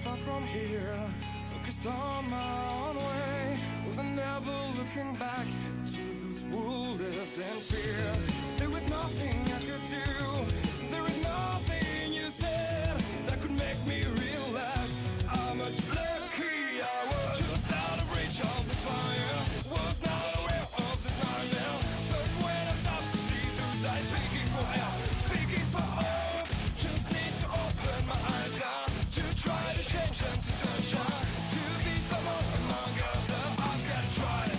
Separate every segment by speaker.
Speaker 1: far from here, focused on my own way, with never looking back to those who lived in fear. There was nothing I could do, there was nothing you said that could make me realize how much lucky I was. Just out of reach of this fire, was not aware of this nightmare, but when I stopped to see those eyes begging for help, begging for hope, just need to open my eyes now to try to change them to sunshine, to be someone among others. I've got to try it.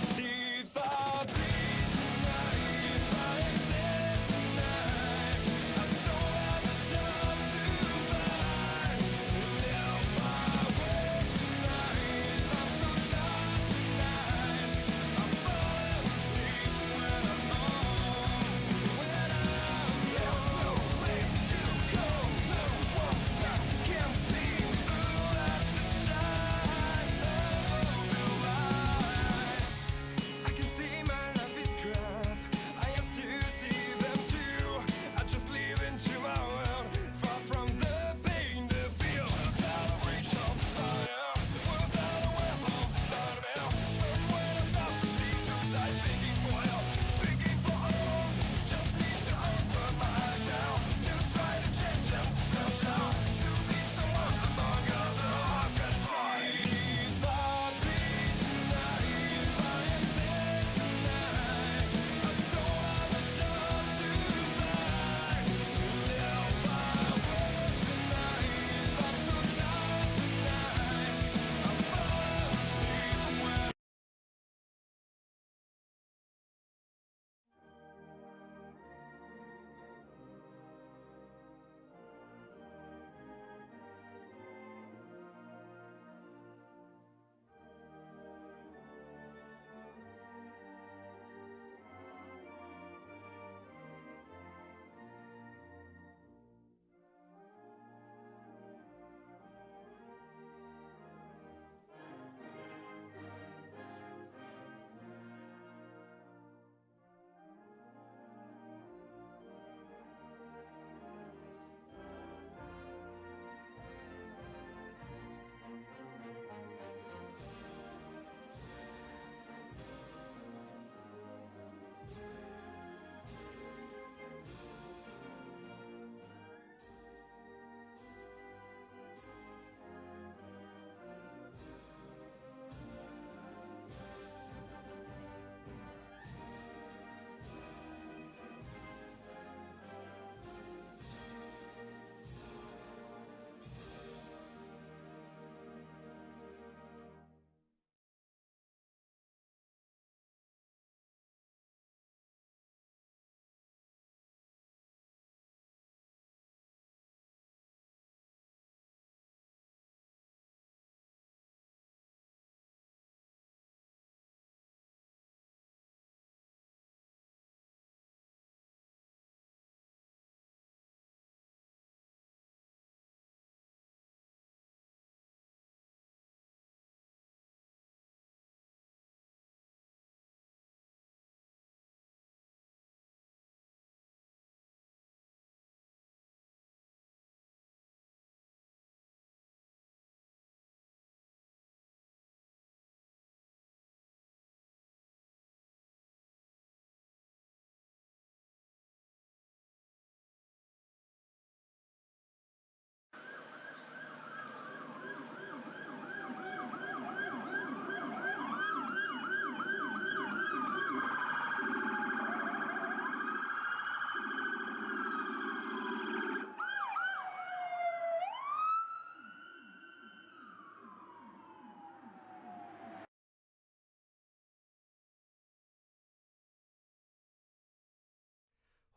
Speaker 1: If I bleed tonight, if I accept tonight, I don't have a job to find. And if I wait tonight, I'm so tired tonight, I fall asleep when I'm on, when I'm there's no way to go, no one that can see through at the side of the light. I can see my life is crap, I have to see them too. I just live into my world, far from the pain, the fear. Just out of reach of desire, was not aware of the start of hell, but when I stop to see those eyes begging for help, begging for hope, just need to open my eyes now to try to change them to sunshine, to be someone among others. I've got to try. If I bleed tonight, if I am sick tonight, I don't have a job to find. And if I wait tonight, if I'm so tired tonight, I fall asleep when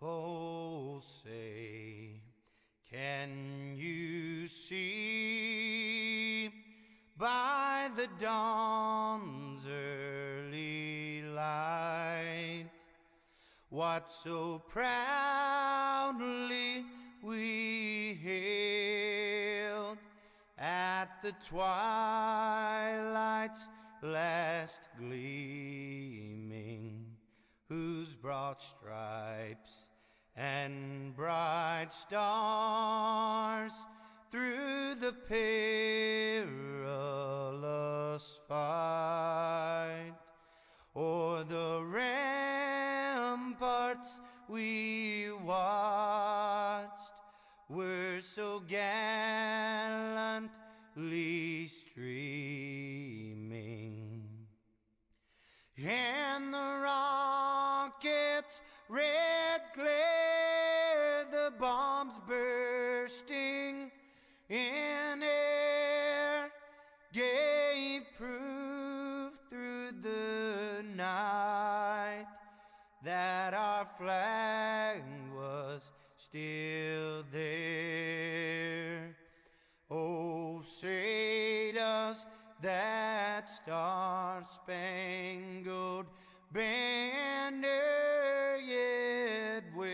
Speaker 2: oh, say, can you see by the dawn's early light what so proudly we hailed at the twilight's last gleaming, whose broad stripes and bright stars through the perilous watched were so gallantly streaming, and the rocket's red glare, the bombs bursting in air, gave proof through the night that our flag was still there. Oh, say does that star-spangled banner yet wave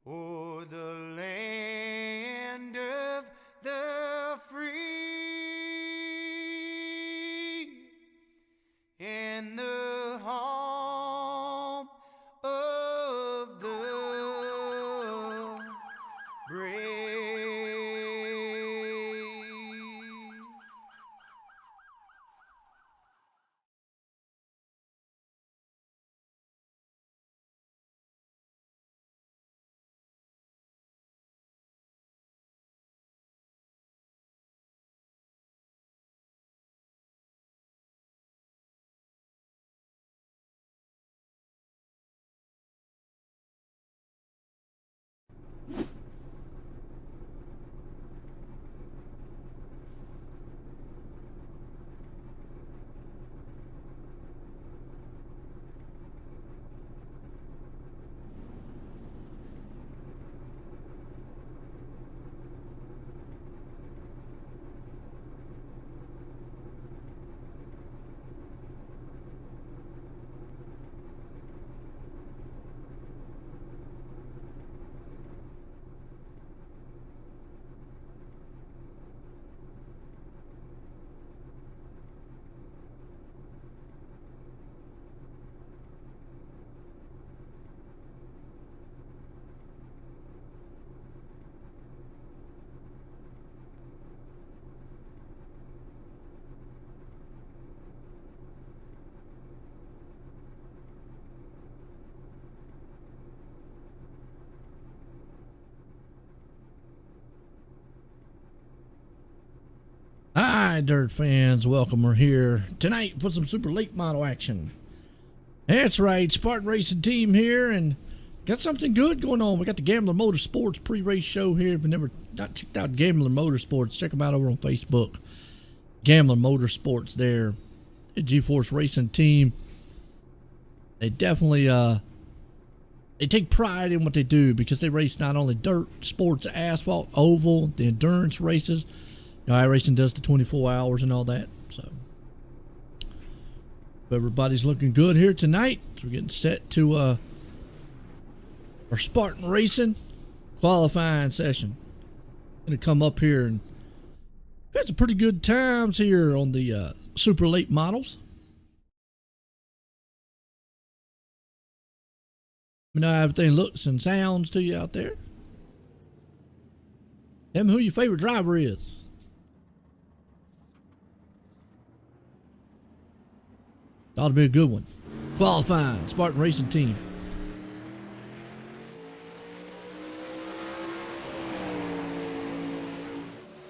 Speaker 2: o'er the land of the free and the home of the brave?
Speaker 3: Hi, dirt fans. Welcome. We're here tonight for some super late model action. That's right, Spartan Racing Team here, and got something good going on. We got the Gambler Motorsports pre-race show here. If you've never not checked out Gambler Motorsports, check them out over on Facebook. Gambler Motorsports there. The GForce Racing Team. They definitely they take pride in what they do because they race not only dirt, sports, asphalt, oval, the endurance races. You know, iRacing does the 24 hours and all that. So everybody's looking good here tonight. So we're getting set to our Spartan Racing qualifying session. Gonna come up here and had some pretty good times here on the super late models. Let me know how everything looks and sounds to you out there. Tell me who your favorite driver is. Ought to be a good one. Qualifying Spartan Racing Team.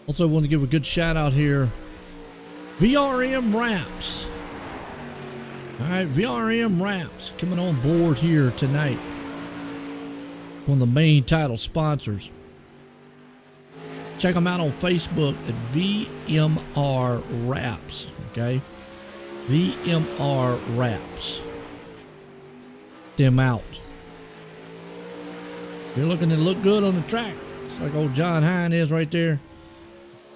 Speaker 3: Also want to give a good shout out here. VRM Wraps. Alright, VRM Wraps coming on board here tonight. One of the main title sponsors. Check them out on Facebook at VMR Wraps. Okay. VMR Wraps. Them out. You're looking to look good on the track. It's like old John Hine is right there.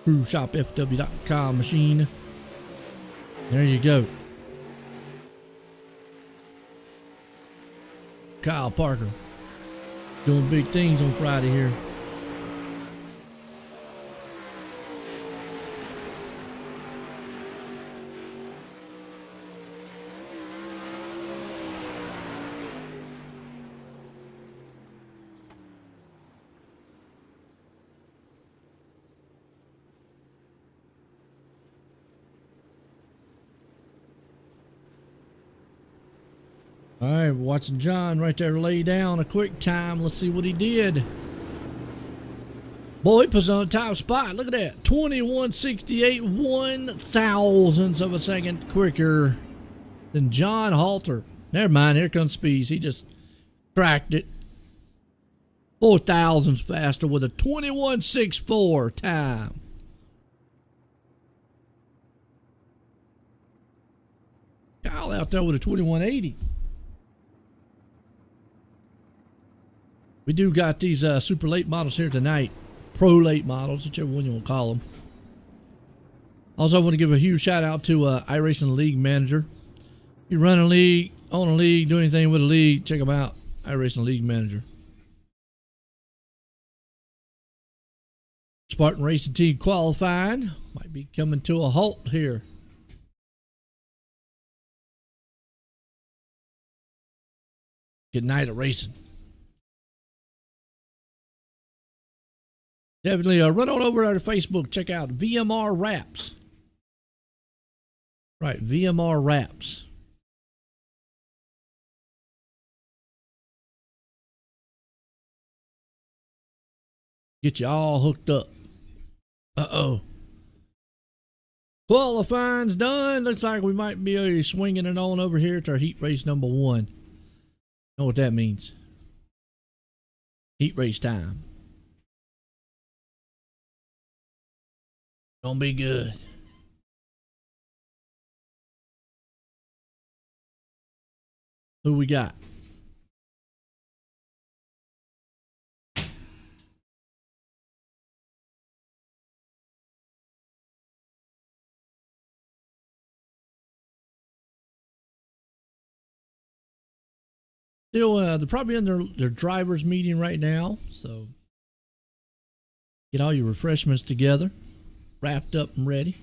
Speaker 3: CruiseShopFW.com machine. There you go. Kyle Parker doing big things on Friday here. All right, we're watching John right there lay down a quick time. Let's see what he did. Boy, he puts on the top spot. Look at that. 2168, 1,000ths of a second quicker than John Halter. Never mind, here comes Speeds. He just cracked it. 4,000ths faster with a 2164 time. Kyle out there with a 2180. We do got these super late models here tonight. Pro late models, whichever one you want to call them. Also, I want to give a huge shout out to iRacing League Manager. If you run a league, own a league, do anything with a league, check them out. iRacing League Manager. Spartan Racing Team qualifying might be coming to a halt here. Good night of racing. Definitely run on over to Facebook. Check out VMR Raps. Right, VMR Raps. Get you all hooked up. Uh-oh. Qualifying's done. Looks like we might be swinging it on over here to our heat race number 1. Know what that means? Heat race time. Gonna be good. Who we got? Still, they're probably in their driver's meeting right now, so get all your refreshments together, wrapped up and ready.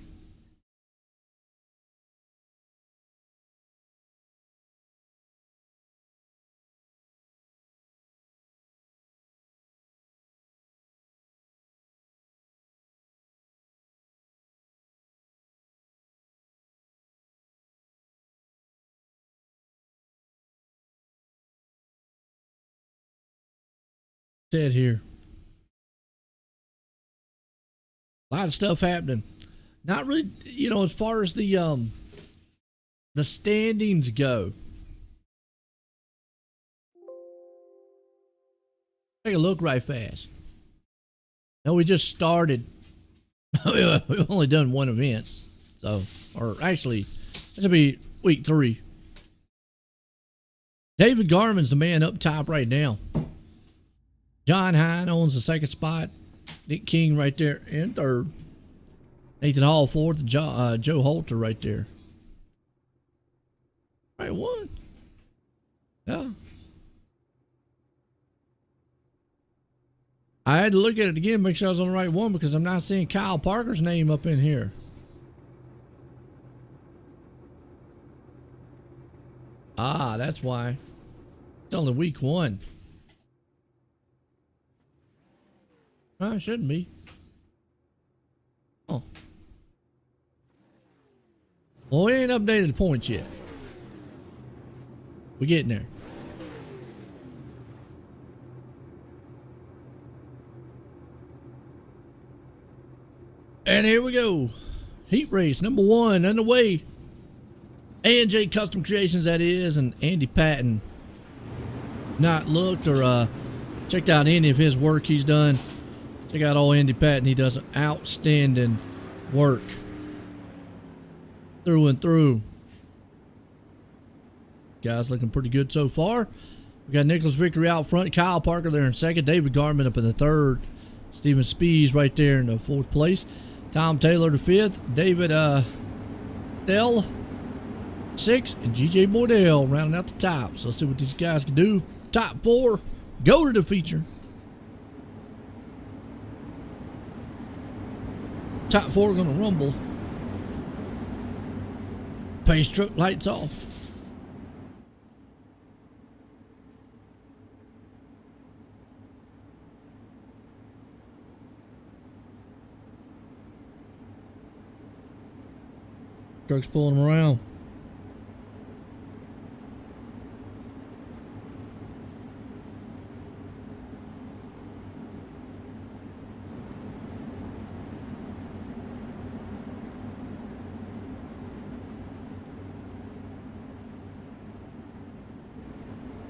Speaker 3: Said here. A lot of stuff happening. Not really, as far as the standings go. Take a look right fast. No, we just started. We've only done one event. So, or actually, this will be week 3. David Garman's the man up top right now. John Hine owns the 2nd spot. Nick King right there in 3rd. Nathan Hall 4th. Joe Holter right there. Right one. Yeah. I had to look at it again, make sure I was on the right one, because I'm not seeing Kyle Parker's name up in here. Ah, that's why. It's only week 1. No, it shouldn't be. Oh. Well, we ain't updated the points yet. We're getting there. And here we go. Heat race number 1 underway. A&J Custom Creations, that is, and Andy Patton. Not looked or checked out any of his work he's done. Check out old Andy Patton. He does outstanding work through and through. Guys looking pretty good so far. We got Nicholas Vickery out front. Kyle Parker there in 2nd. David Garman up in the 3rd. Steven Spees right there in the 4th place. Tom Taylor the 5th. David Dell 6th. And GJ Bordell rounding out the top. So let's see what these guys can do. Top 4 go to the feature. Top 4 gonna rumble. Pace truck lights off. Truck's pulling them around.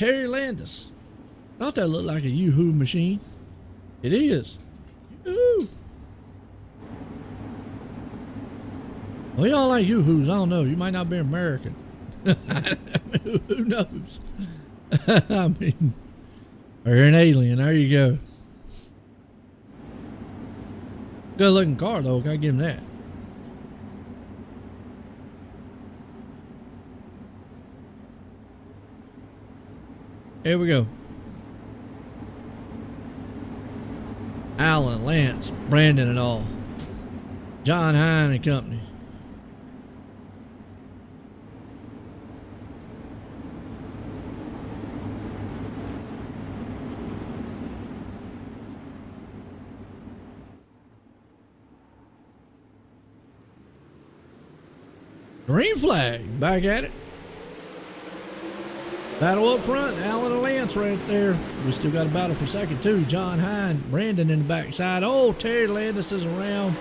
Speaker 3: Terry Landis. Thought that looked like a Yoo-hoo machine. It is. Yoo-hoo. Well, y'all like Yoo-hoos. I don't know. You might not be American. I mean, who knows? I mean, or an alien. There you go. Good looking car, though. Gotta give him that. Here we go. Alan, Lance, Brandon, and all. John Hine and company. Green flag, back at it. Battle up front, Alan and Lance right there. We still got a battle for second too. John Hine, Brandon in the backside. Oh, Terry Landis is around.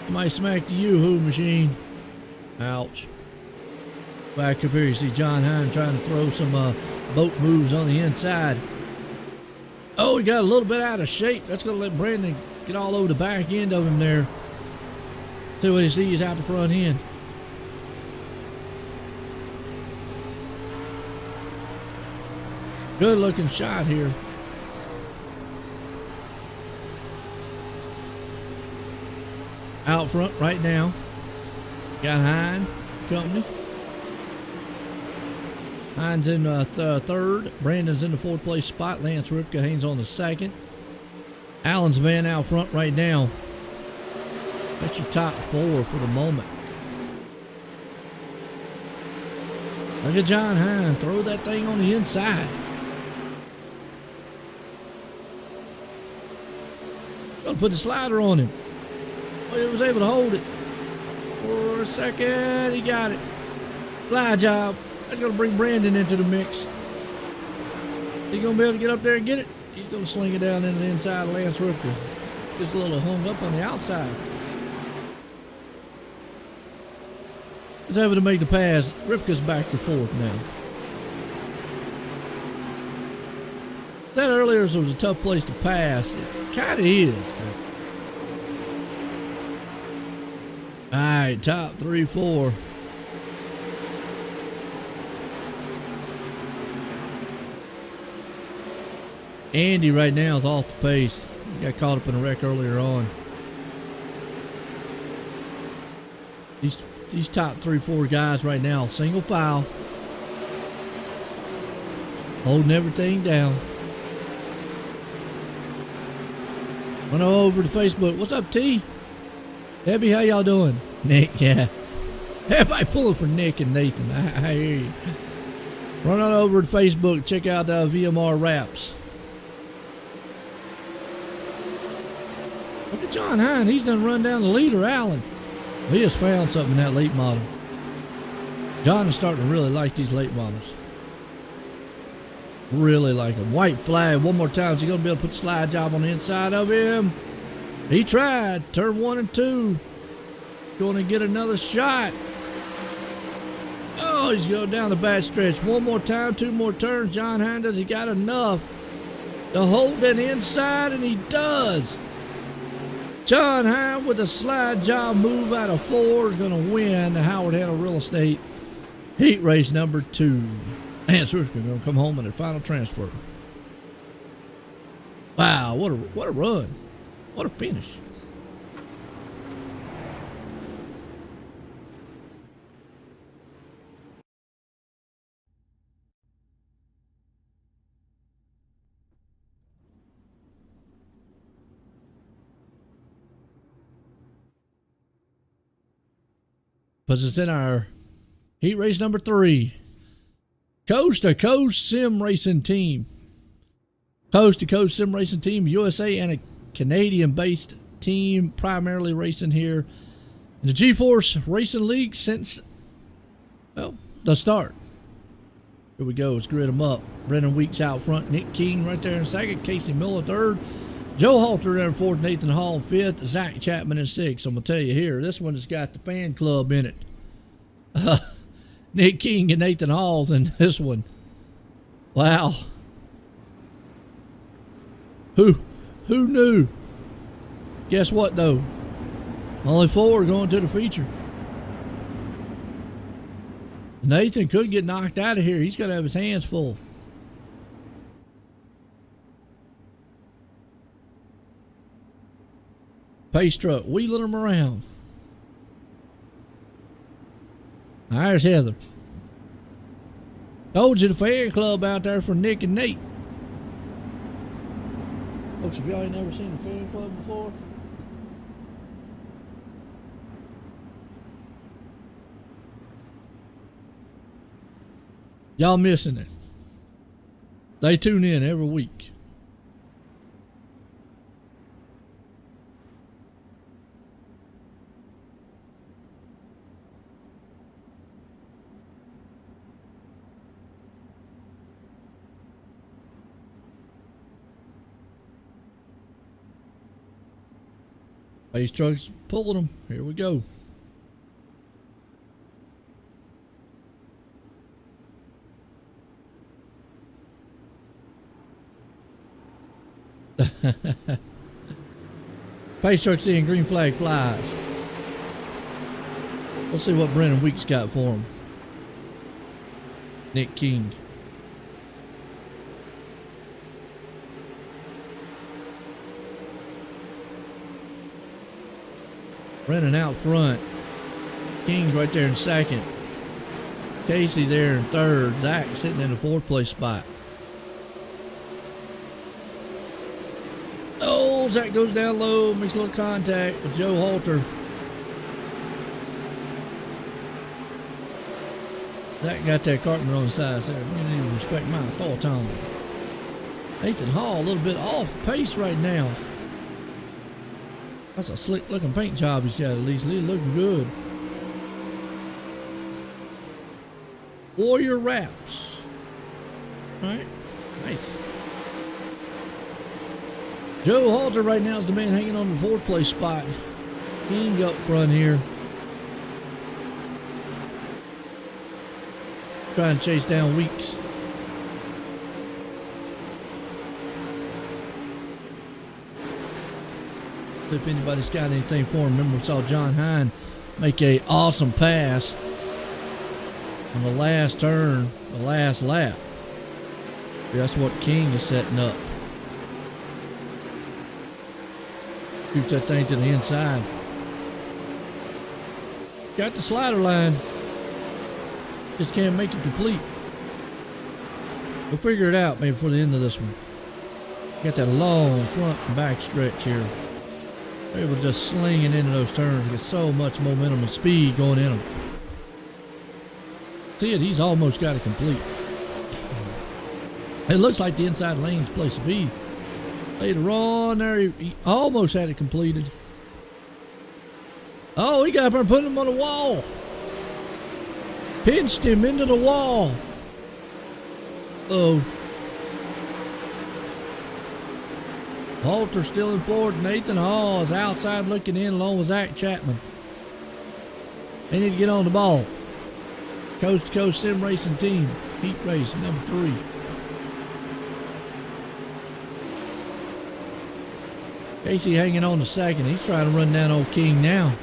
Speaker 3: Might smack the Yoo-hoo machine. Ouch. Back up here, you see John Hine trying to throw some boat moves on the inside. Oh, he got a little bit out of shape. That's going to let Brandon get all over the back end of him there. See what he sees out the front end. Good looking shot here. Out front right now. Got Hine company. Hine's in third. Brandon's in the fourth place spot. Lance Ripka hangs on the second. Allen's van out front right now. That's your top four for the moment. Look at John Hine. Throw that thing on the inside. Gotta put the slider on him. Well, he was able to hold it for a second. He got it. Fly job. That's gonna bring Brandon into the mix. He gonna be able to get up there and get it? He's gonna sling it down into the inside of Lance Ripka. Just a little hung up on the outside. He's able to make the pass. Ripka's back to fourth now. That earlier was a tough place to pass. It kind of is. All right, top 3, 4. Andy right now is off the pace. He got caught up in a wreck earlier on. These top 3, 4 guys right now, single file, holding everything down. Run over to Facebook. What's up, T? Debbie, how y'all doing? Nick, yeah. Everybody pulling for Nick and Nathan. I hear you. Run on over to Facebook. Check out VMR Raps. Look at John Hine. He's done run down the leader, Allen. He has found something in that late model. John is starting to really like these late models. Really like them. White flag one more time. Is he going to be able to put the slide job on the inside of him? He tried. Turn 1 and 2. Going to get another shot. Oh, he's going down the back stretch. One more time. 2 more turns. John Hine, does he got enough to hold that inside? And he does. John Hine with a slide job move out of 4 is going to win the Howard Hanna Real Estate Heat Race number 2. Lance Ripka going to come home in the final transfer. Wow, what a run. What a finish. Puts us in our heat race number 3. Coast to Coast Sim Racing Team. Coast to Coast Sim Racing Team, USA and a Canadian-based team, primarily racing here in the GForce Racing League since, well, the start. Here we go. Let's grid them up. Brendan Weeks out front. Nick King right there in second. Casey Miller third. Joe Halter there in fourth. Nathan Hall fifth. Zach Chapman in sixth. I'm going to tell you here, this one has got the fan club in it. Nick King and Nathan Hall's in this one. Wow. Who knew? Guess what though? Only 4 going to the feature. Nathan could get knocked out of here. He's got to have his hands full. Pace truck wheeling them around. There's Heather. Told you the fan club out there for Nick and Nate. Folks, have y'all ain't never seen the fan club before? Y'all missing it. They tune in every week. Pace trucks pulling them. Here we go. Pace truck seeing green flag flies. Let's see what Brennan Weeks got for him. Nick King. Brennan out front. King's right there in second. Casey there in third. Zach sitting in the 4th place spot. Oh, Zach goes down low, makes a little contact with Joe Halter. Zach got that Cartman on the side there. You need to respect my authority. Nathan Hall a little bit off the pace right now. That's a slick looking paint job he's got, at least. He's looking good. Warrior wraps. Alright. Nice. Joe Halter right now is the man hanging on the 4th place spot. King up front here. Trying to chase down Weeks. If anybody's got anything for him, remember we saw John Hine make a awesome pass on the last turn, the last lap. That's what King is setting up. Shoots that thing to the inside. Got the slider line. Just can't make it complete. We'll figure it out maybe before the end of this one. Got that long front and back stretch here. They're able to just sling it into those turns. Get so much momentum and speed going in them. See it, he's almost got it complete. It looks like the inside lane's place to be. Later on there, he almost had it completed. Oh, he got up there and put him on the wall. Pinched him into the wall. Oh. Halter still in forward. Nathan Hall is outside looking in along with Zach Chapman. They need to get on the ball. Coast to Coast Sim Racing Team. Heat race number 3. Casey hanging on to second. He's trying to run down old King now.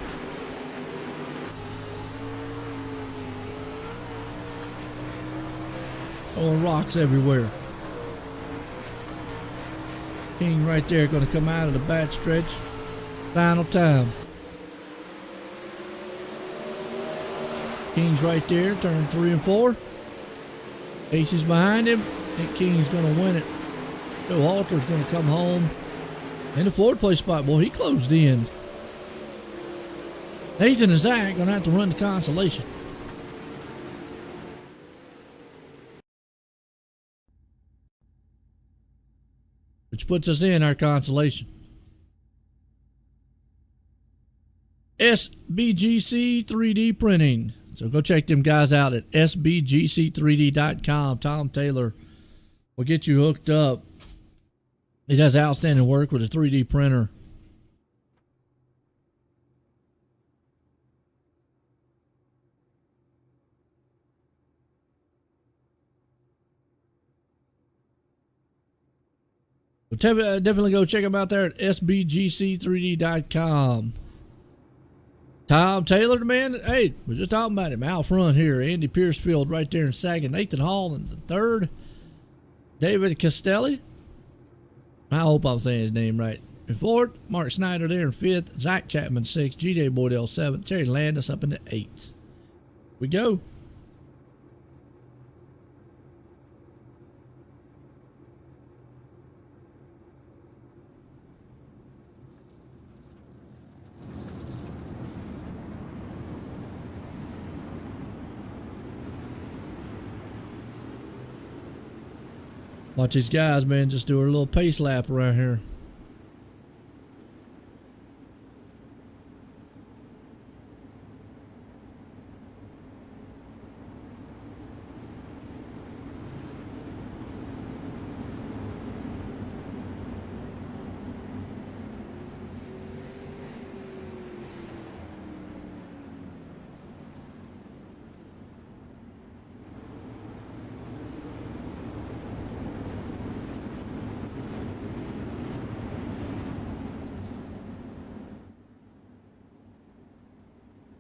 Speaker 3: Throwing rocks everywhere. King right there going to come out of the back stretch. Final time. King's right there, turn 3 and 4. Casey's behind him. I think King's going to win it. Joe Halter's going to come home in the 4th place spot. Boy, he closed in. Nathan and Zach going to have to run the consolation. Which puts us in our consolation. SBGC 3D Printing. So go check them guys out at sbgc3d.com. Tom Taylor will get you hooked up. He does outstanding work with a 3D printer. So definitely go check them out there at sbgc3d.com. Tom Taylor, the man. Hey, we're just talking about him out front here. Andy Piercefield right there in second. Nathan Hall in the third. David Castelli. I hope I'm saying his name right. In fourth, Mark Snyder there in fifth. Zach Chapman sixth. GJ Boydell seventh. Terry Landis up in the eighth. We go. Watch these guys, man, just do a little pace lap around here.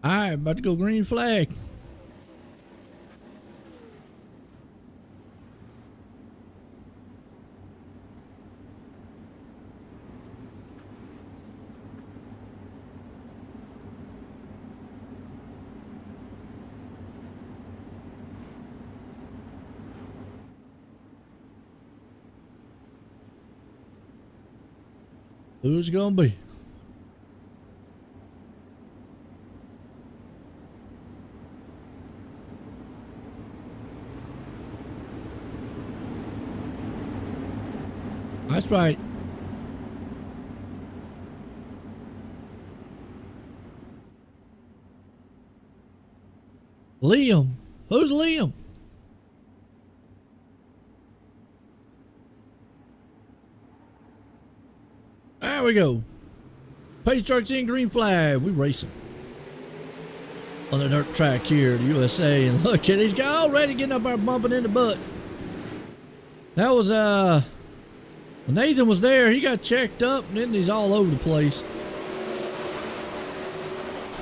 Speaker 3: All right, about to go green flag. Who's it gonna be? That's right. Liam. Who's Liam? There we go. Pace trucks in, green flag. We racing on the dirt track here, the USA. And look at these guys already getting up there bumping in the butt. That was when Nathan was there, he got checked up, and then he's all over the place.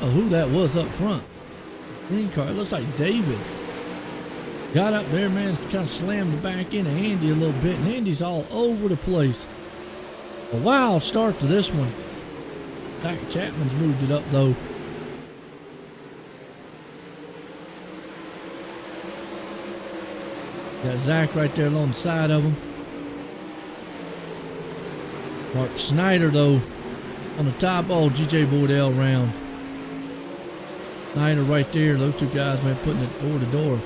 Speaker 3: Oh, who that was up front? Green car. It looks like David. Got up there, man, kind of slammed the back into Andy a little bit, and Andy's all over the place. A wild start to this one. Zach Chapman's moved it up, though. Got Zach right there along the side of him. Mark Snyder, though, on the top. Oh, GJ Boydell round. Snyder right there. Those two guys, man, putting it door to door.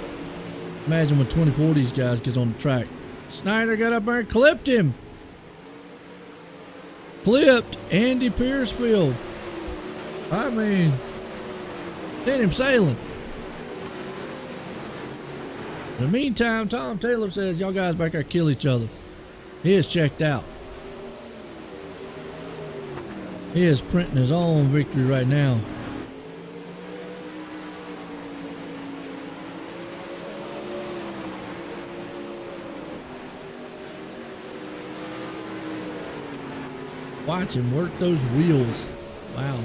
Speaker 3: Imagine when 24 of these guys gets on the track. Snyder got up there and clipped him. Clipped Andy Piercefield. I mean, sent him sailing. In the meantime, Tom Taylor says, y'all guys back there kill each other. He is checked out. He is printing his own victory right now. Watch him work those wheels. Wow.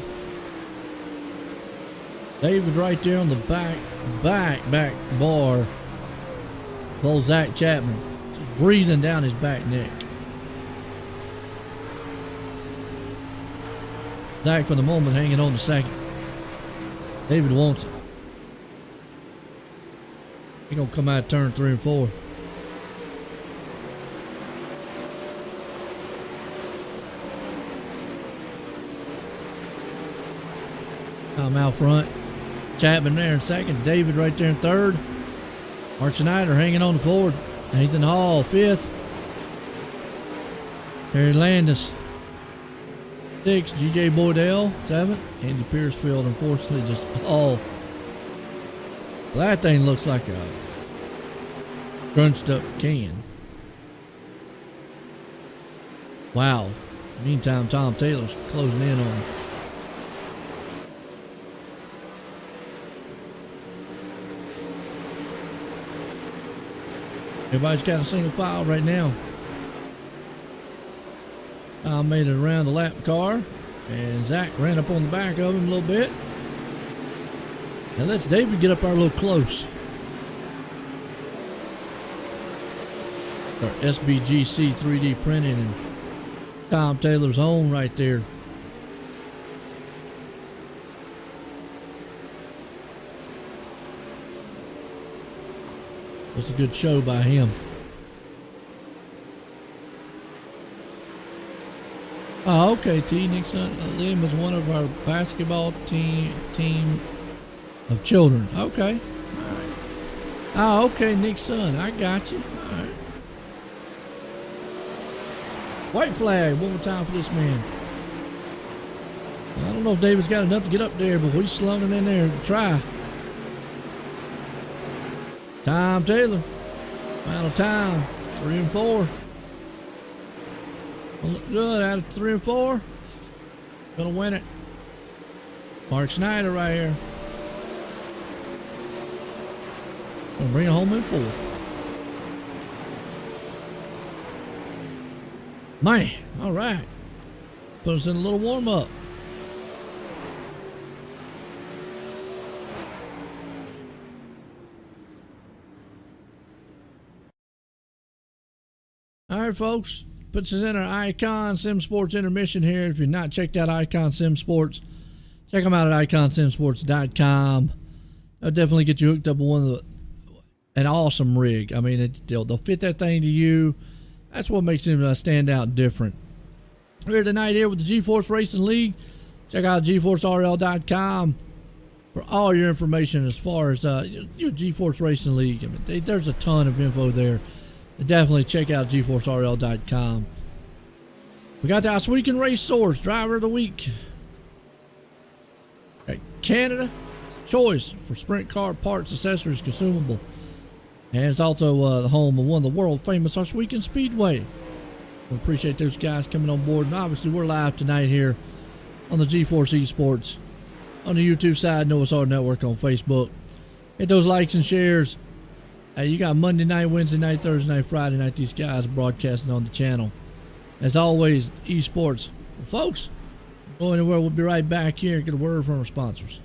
Speaker 3: David right there on the back bar. Old Zach Chapman. Just breathing down his back neck. Zach for the moment hanging on to second. David wants it. He's gonna come out turn 3 and 4. I'm out front. Chapman there in second. David right there in third. Mark Snyder hanging on the forward. Nathan Hall, fifth. Terry Landis, sixth. GJ Boydell, seventh. Andy Piercefield, unfortunately, just well, that thing looks like a crunched up can. Wow. Meantime, Tom Taylor's closing in on him. Everybody's got a single file right now. Kyle made it around the lap car, and Zach ran up on the back of him a little bit. Now let's David get up there a little close. Our SBGC 3D printing and Tom Taylor's own right there. It's a good show by him. Oh, okay. T. Nixon Liam is one of our basketball team of children. Okay. All right. Oh, okay. Nick's son. I got you. All right. White flag. One more time for this man. I don't know if David's got enough to get up there, but we slung it in there to try. Tom Taylor. Final time. 3 and 4. Look good out of 3 and 4. Gonna win it. Mark Snyder right here. Gonna bring it home in 4th. Man, all right. Put us in a little warm up. All right, folks. Puts us in our Icon Sim Sports intermission here. If you've not checked out Icon Sim Sports, check them out at iconsimsports.com. They'll definitely get you hooked up with an awesome rig. I mean, they'll fit that thing to you. That's what makes them stand out different. We're here tonight here with the GeForce Racing League. Check out GForceRL.com for all your information as far as your GeForce Racing League. I mean, there's a ton of info there. Definitely check out GForceRL.com. We got the Oswegan Race Source Driver of the Week. Okay, Canada choice for sprint car parts, accessories, consumable. And it's also the home of one of the world famous Oswegan Speedway. We appreciate those guys coming on board. And obviously we're live tonight here on the GeForce Esports on the YouTube side, Noah's Hard Network on Facebook. Hit those likes and shares. Hey, you got Monday night, Wednesday night, Thursday night, Friday night. These guys are broadcasting on the channel. As always, esports. Well, folks, don't go anywhere. We'll be right back here and get a word from our sponsors.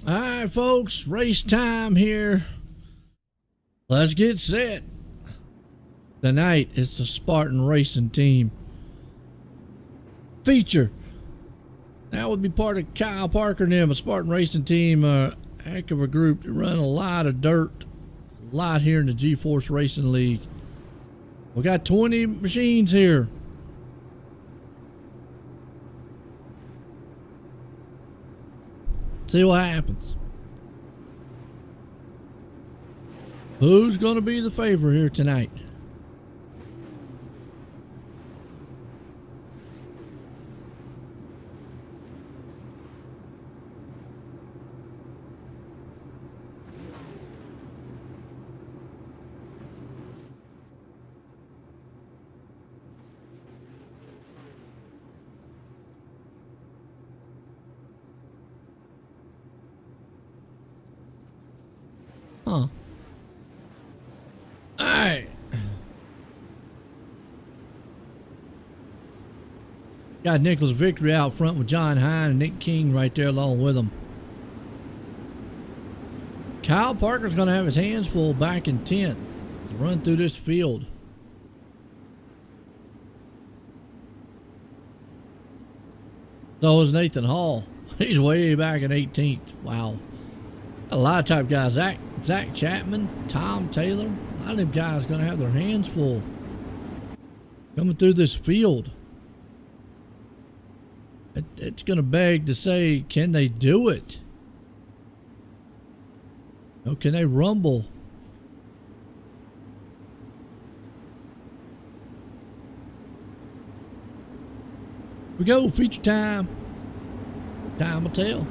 Speaker 3: All right, folks, race time here. Let's get set. Tonight, it's the Spartan Racing Team feature. That would be part of Kyle Parker and them, a Spartan Racing Team Heck of a group. They run a lot of dirt. A lot here in the GeForce Racing League. We got 20 machines here. See what happens. Who's going to be the favorite here tonight? Huh. Alright. Got Nicholas Victory out front with John Hine and Nick King right there along with him. Kyle Parker's going to have his hands full back in 10th to run through this field. So is Nathan Hall. He's way back in 18th. Wow. A lot of type guys. Zach Chapman, Tom Taylor. A lot of them guys going to have their hands full coming through this field. It's going to beg to say, can they do it? Or can they rumble? We go, feature time. Time will tell.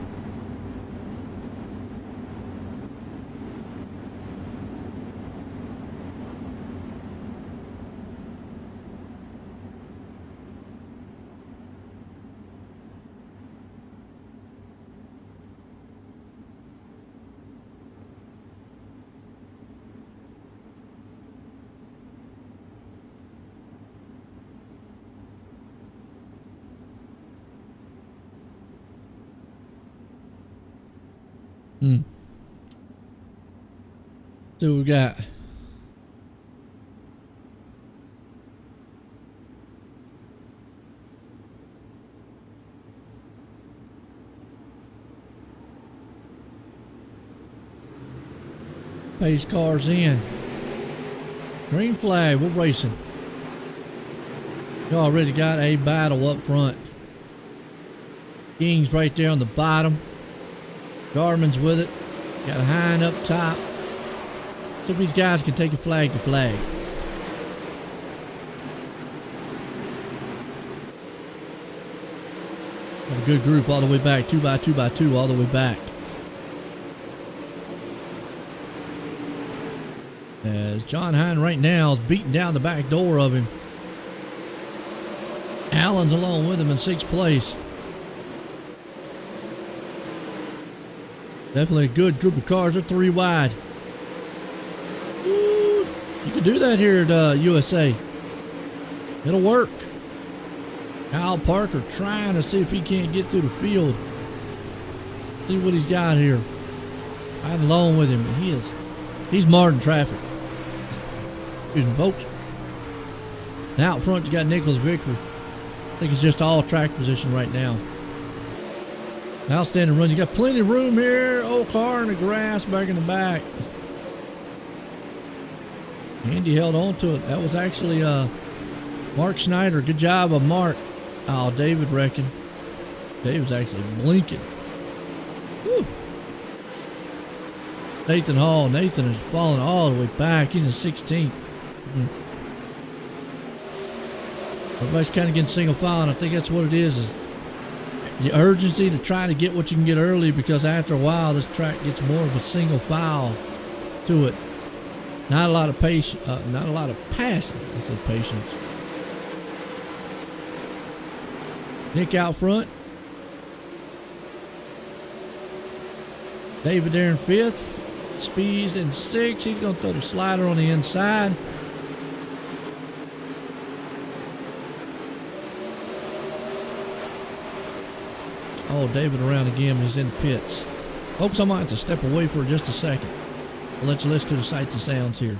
Speaker 3: So we got pace cars in. Green flag, we're racing. You already got a battle up front. King's right there on the bottom. Garmin's with it. Got a Hine up top. So these guys can take it flag to flag. Got a good group all the way back. 2 by 2 by 2 all the way back. As John Hine right now is beating down the back door of him. Allen's along with him in 6th place. Definitely a good group of cars. They're 3 wide. Ooh, you can do that here at USA. It'll work. Kyle Parker trying to see if he can't get through the field. See what he's got here. Right along with him. He's marring traffic. Excuse me, folks. Now out front you got Nicholas Victory. I think it's just all track position right now. Outstanding run. You got plenty of room here. Old car in the grass back in the back. Andy held on to it. That was actually Mark Schneider. Good job of Mark. Oh, David reckoned. David's actually blinking. Woo. Nathan Hall. Nathan is falling all the way back. He's in 16th. Everybody's kind of getting single file, and I think that's what it is the urgency to try to get what you can get early, because after a while this track gets more of a single file to it. Not a lot of patience, not a lot of passing. I said patience. Nick out front. David there in 5th. Speeds in 6th. He's going to throw the slider on the inside. Oh, David around again. He's in the pits. Folks, I might have to step away for just a second. I'll let you listen to the sights and sounds here.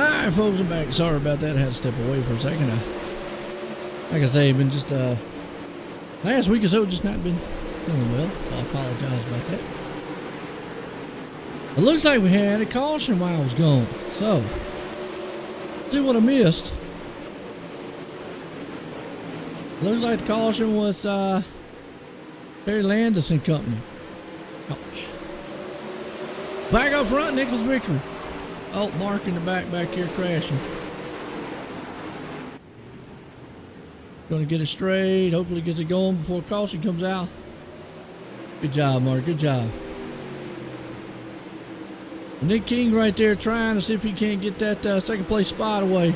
Speaker 3: Alright folks, I'm back. Sorry about that. I had to step away for a second. Like I say, been just last week or so just not been feeling well, so I apologize about that. It looks like we had a caution while I was gone. So, see what I missed. Looks like the caution was Perry Landis and Company. Ouch. Back up front, Nicholas Victory. Oh, Mark in the back here crashing. Gonna get it straight. Hopefully gets it going before caution comes out. Good job, Mark. Good job. Nick King right there trying to see if he can't get that second place spot away.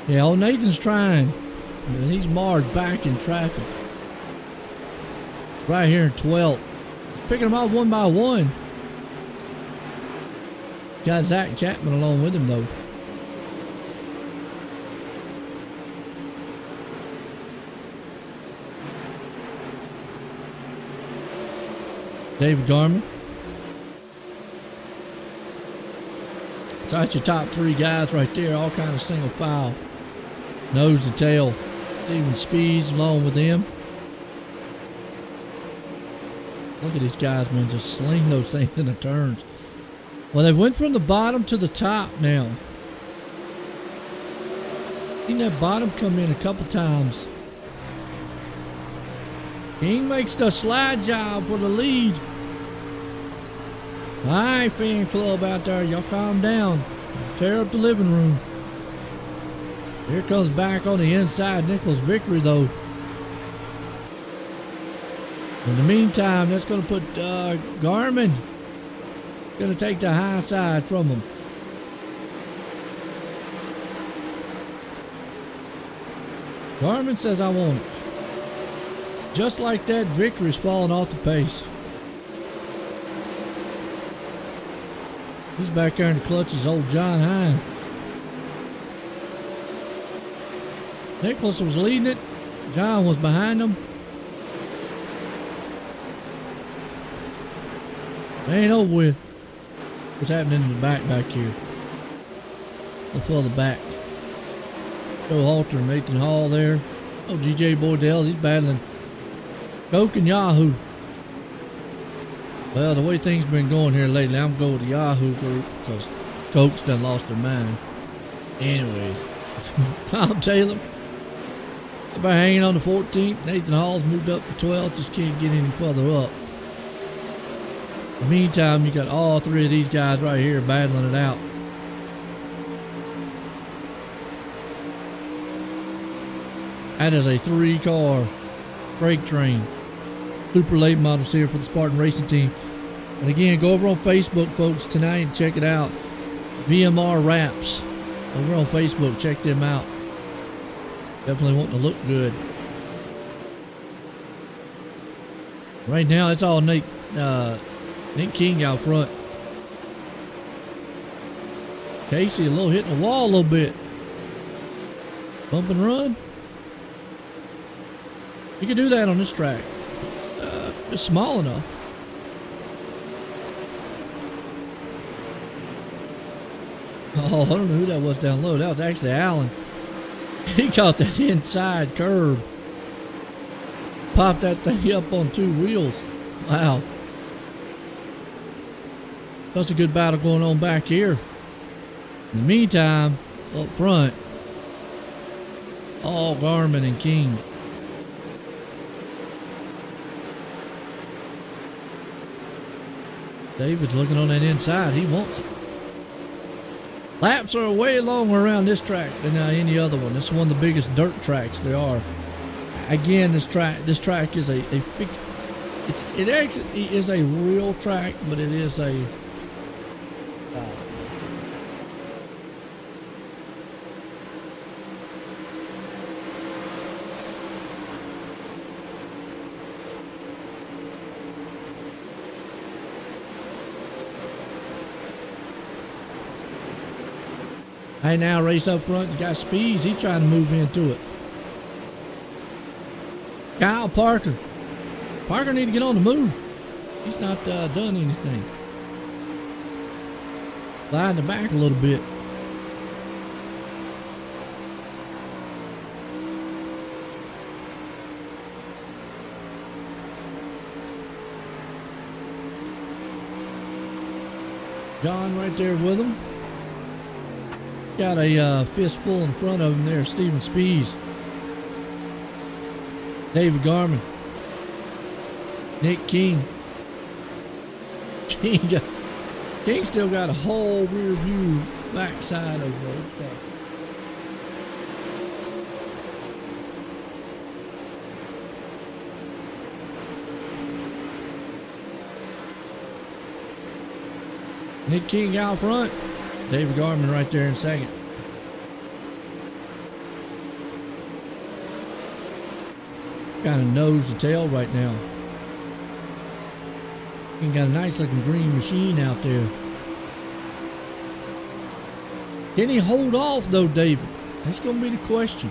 Speaker 3: Yeah, old Nathan's trying. He's marred back in traffic. Right here in 12th. Picking them off one by one. Got Zach Chapman along with him though. David Garman. So that's your top three guys right there, all kind of single file. Nose to tail. Steven Speeds along with them. Look at these guys, man, just sling those things in the turns. Well, they went from the bottom to the top now. Seen that bottom come in a couple times. King makes the slide job for the lead. All right, fan club out there, y'all calm down. Tear up the living room. Here comes back on the inside, Nicholas Victory though. In the meantime, that's going to put Garmin. Going to take the high side from him. Garmin says, I want it. Just like that, Victory's falling off the pace. He's back there in the clutches, old John Hine. Nicholas was leading it. John was behind him. Ain't over with. What's happening in the back here? Look for the back. Joe Halter and Nathan Hall there. Oh, GJ Boydell, he's battling Coke and Yahoo. Well, the way things been going here lately, I'm going with the Yahoo group because Coke's done lost their mind. Anyways, Tom Taylor about hanging on the 14th. Nathan Hall's moved up to 12th, just can't get any further up. In the meantime, you got all three of these guys right here battling it out. That is a 3-car freight train. Super late models here for the Spartan Racing Team. And again, go over on Facebook, folks, tonight and check it out. VMR Wraps. Over on Facebook, check them out. Definitely wanting to look good. Right now, it's all Nick King out front. Casey a little hitting the wall a little bit. Bump and run. You can do that on this track. It's small enough. Oh, I don't know who that was down low. That was actually Allen. He caught that inside curb. Popped that thing up on 2 wheels. Wow. That's a good battle going on back here. In the meantime, up front, all Garmin and King. David's looking on that inside. He wants it. Laps are way longer around this track than any other one. This is one of the biggest dirt tracks there are. Again, this track is a fixed. It actually is a real track, but it is a. Hey, now race up front. You got Speeds. He's trying to move into it. Kyle Parker. Parker need to get on the move. He's not done anything. Slide in the back a little bit. John right there with him. Got a fistful in front of him there, Steven Spees. David Garman. Nick King. King still got a whole rear view backside of each car. Nick King out front. David Garman right there in second. Kind of nose to tail right now. He got a nice looking green machine out there. Can he hold off though, David? That's going to be the question.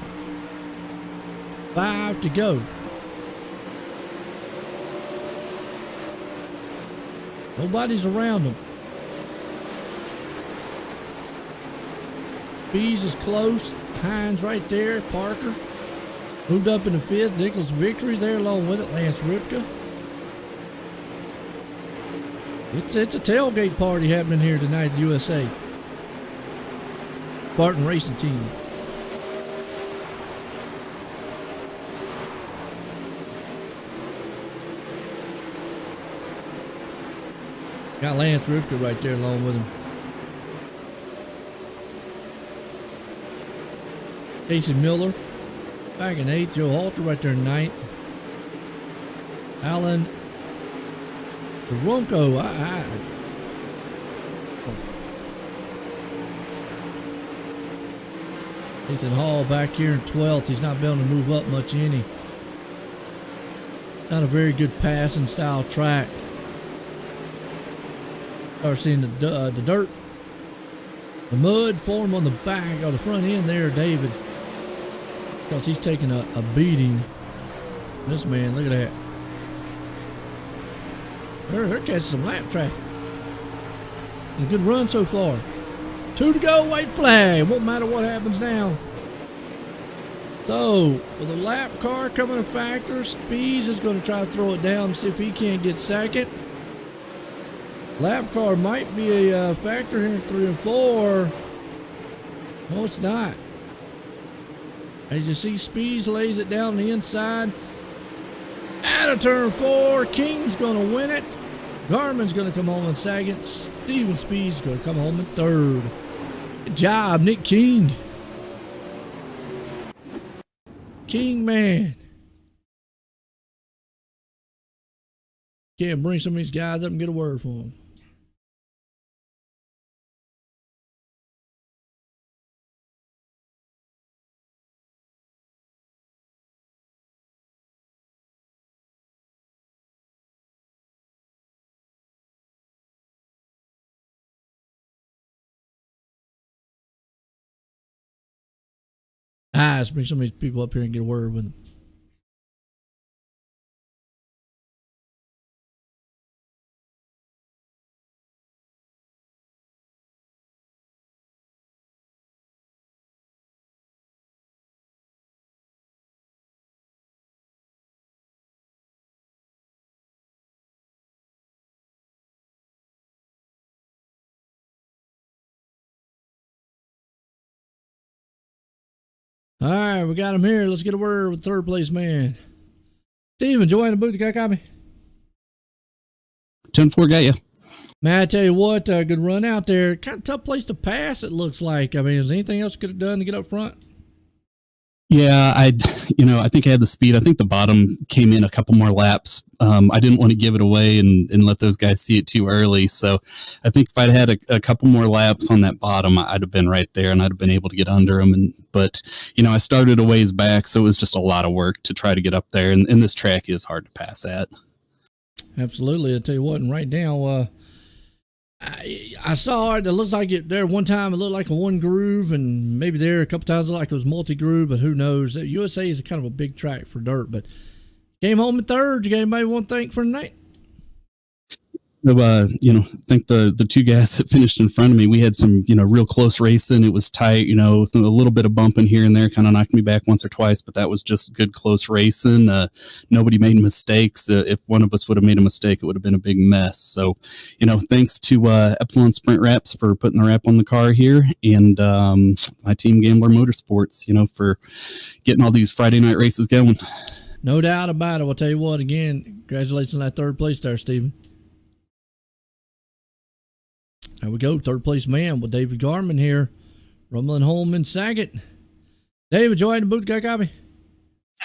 Speaker 3: 5 to go. Nobody's around him. Spees is close. Hines right there. Parker moved up in the 5th. Nicholas Victory there along with it. Lance Ripka. It's a tailgate party happening here tonight at the USA. Spartan Racing Team. Got Lance Ripka right there along with him. Casey Miller back in 8th. Joe Halter right there in 9th. Alan Ronco. Ethan Hall back here in 12th. He's not been able to move up much any. Not a very good passing style track. Start seeing the dirt, the mud form on the back or the front end there, David. Because he's taking a beating. This man, look at that. They're catching some lap traffic. A good run so far. 2 to go, white flag. Won't matter what happens now. So, with a lap car coming to factor, Spees is going to try to throw it down and see if he can't get second. Lap car might be a factor here in 3 and 4. No, it's not. As you see, Spees lays it down the inside. Out of turn 4, King's going to win it. Garman's going to come home in second. Steven Spees is going to come home in third. Good job, Nick King. King, man. Can't bring some of these guys up and get a word for them. Let's bring some of these people up here and get a word with them. All right, we got him here. Let's get a word with third place man. Steven, join the booth. You got a copy?
Speaker 4: 10-4 got you.
Speaker 3: Man, I tell you what, good run out there. Kind of tough place to pass, it looks like. I mean, is there anything else you could have done to get up front?
Speaker 4: Yeah, I think I had the speed. I think the bottom came in a couple more laps. I didn't want to give it away and let those guys see it too early. So I think if I'd had a couple more laps on that bottom, I'd have been right there and I'd have been able to get under them. But I started a ways back, so it was just a lot of work to try to get up there. And this track is hard to pass at.
Speaker 3: Absolutely. I tell you what, and right now, I saw it. It looks like it there one time. It looked like a one groove, and maybe there a couple times it looked like it was multi groove. But who knows? USA is kind of a big track for dirt. But came home in third. You got anybody want to thank for the night?
Speaker 4: I think the two guys that finished in front of me, we had some, real close racing. It was tight, with a little bit of bumping here and there, kind of knocked me back once or twice, but that was just good close racing. Nobody made mistakes. If one of us would have made a mistake, it would have been a big mess. So, thanks to Epsilon Sprint Wraps for putting the wrap on the car here, and my team Gambler Motorsports, for getting all these Friday night races going.
Speaker 3: No doubt about it. I'll tell you what, again, congratulations on that third place there, Stephen. There we go, third place man with David Garman here, rumbling home in Saget. David, Joey in the booth, got a copy?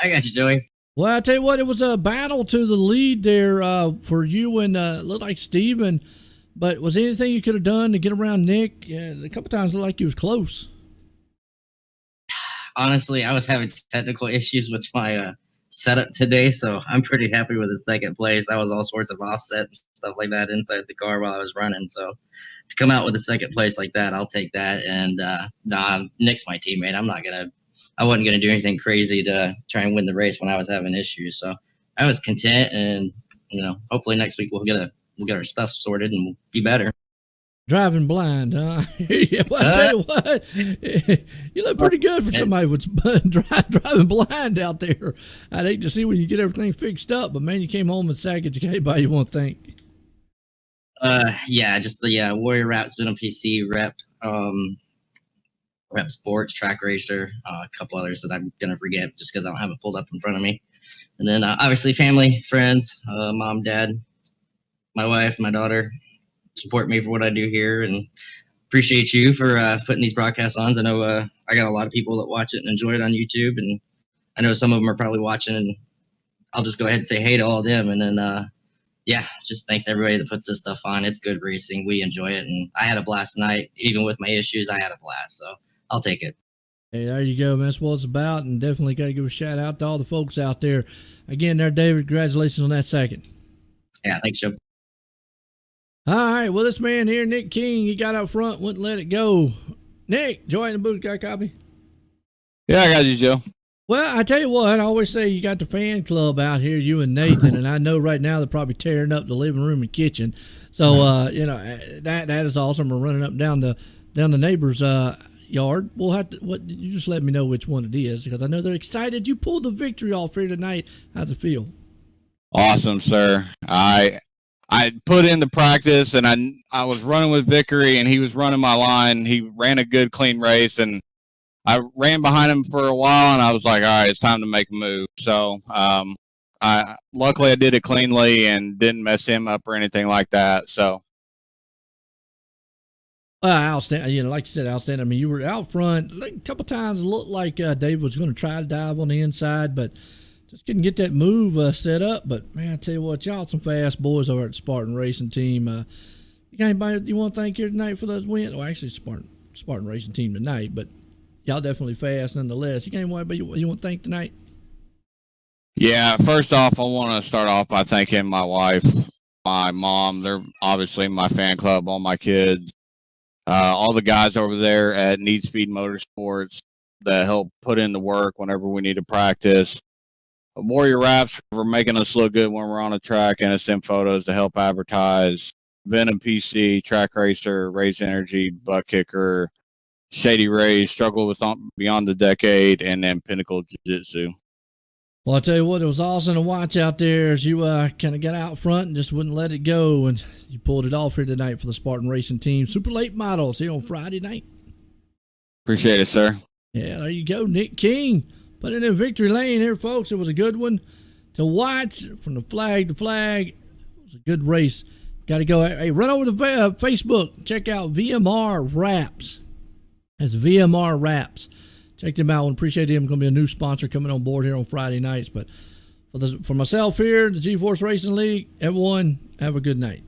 Speaker 5: I got you, Joey.
Speaker 3: Well, I tell you what, it was a battle to the lead there for you and looked like Steven, but was there anything you could have done to get around Nick? A couple times it looked like you was close.
Speaker 5: Honestly, I was having technical issues with my setup today, so I'm pretty happy with the second place. I was all sorts of offset and stuff like that inside the car while I was running, so to come out with a second place like that, I'll take that. And Nick's my teammate. I wasn't gonna do anything crazy to try and win the race when I was having issues. So I was content, and hopefully next week we'll get our stuff sorted and we'll be better.
Speaker 3: Driving blind, huh? Yeah, well, I tell you what, you look pretty good for somebody who's driving blind out there. I'd hate to see when you get everything fixed up, but man, you came home and Saget, you got anybody you want to thank.
Speaker 5: Just the Warrior Wraps, Venom PC, Rep Sports, Track Racer, a couple others that I'm gonna forget just because I don't have it pulled up in front of me. And then obviously family, friends, mom, dad, my wife, my daughter, support me for what I do here, and appreciate you for putting these broadcasts on. I know I got a lot of people that watch it and enjoy it on YouTube, and I know some of them are probably watching, and I'll just go ahead and say hey to all of them. And then just thanks to everybody that puts this stuff on. It's good racing. We enjoy it, and I had a blast tonight. Even with my issues, I had a blast, so I'll take it.
Speaker 3: Hey, there you go, man. That's what it's about, and definitely got to give a shout out to all the folks out there. Again, there, David, congratulations on that second.
Speaker 5: Yeah, thanks, Joe.
Speaker 3: All right, well, this man here, Nick King, he got out front, wouldn't let it go. Nick, Joy in the booth, got a copy?
Speaker 6: Yeah, I got you, Joe.
Speaker 3: Well, I tell you what, I always say you got the fan club out here, you and Nathan, and I know right now they're probably tearing up the living room and kitchen. So, that is awesome. We're running up and down the neighbor's yard. We'll have to. You just let me know which one it is, because I know they're excited. You pulled the victory off here tonight. How's it feel?
Speaker 6: Awesome, sir. I put in the practice, and I was running with Vickery, and he was running my line. He ran a good, clean race, and I ran behind him for a while, and I was like, all right, it's time to make a move. So luckily I did it cleanly and didn't mess him up or anything like that. So.
Speaker 3: Outstanding. Like you said, outstanding. I mean, you were out front. A couple times it looked like Dave was going to try to dive on the inside, but just couldn't get that move set up. But man, I tell you what, y'all some fast boys over at the Spartan Racing Team. You got anybody you want to thank here tonight for those wins? Well, actually, Spartan Racing Team tonight, but y'all definitely fast nonetheless. You got anybody you want to thank tonight?
Speaker 6: Yeah, first off, I want to start off by thanking my wife, my mom. They're obviously my fan club, all my kids. All the guys over there at Need Speed Motorsports that help put in the work whenever we need to practice. Warrior Wraps for making us look good when we're on the track and send photos to help advertise. Venom PC, Track Racer, Race Energy, Butt Kicker, Shady Rays, Struggle with Beyond the Decade, and then Pinnacle Jiu-Jitsu.
Speaker 3: Well, I tell you what, it was awesome to watch out there as you kind of got out front and just wouldn't let it go, and you pulled it off here tonight for the Spartan Racing Team. Super late models here on Friday night.
Speaker 6: Appreciate it, sir.
Speaker 3: Yeah, there you go. Nick King put it in victory lane here, folks. It was a good one to watch from the flag to flag. It was a good race. Got to go. Hey, run over to Facebook. Check out VMR Wraps. That's VMR Wraps. Check them out and appreciate them. Going to be a new sponsor coming on board here on Friday nights. But for myself here, the GForce Racing League, everyone, have a good night.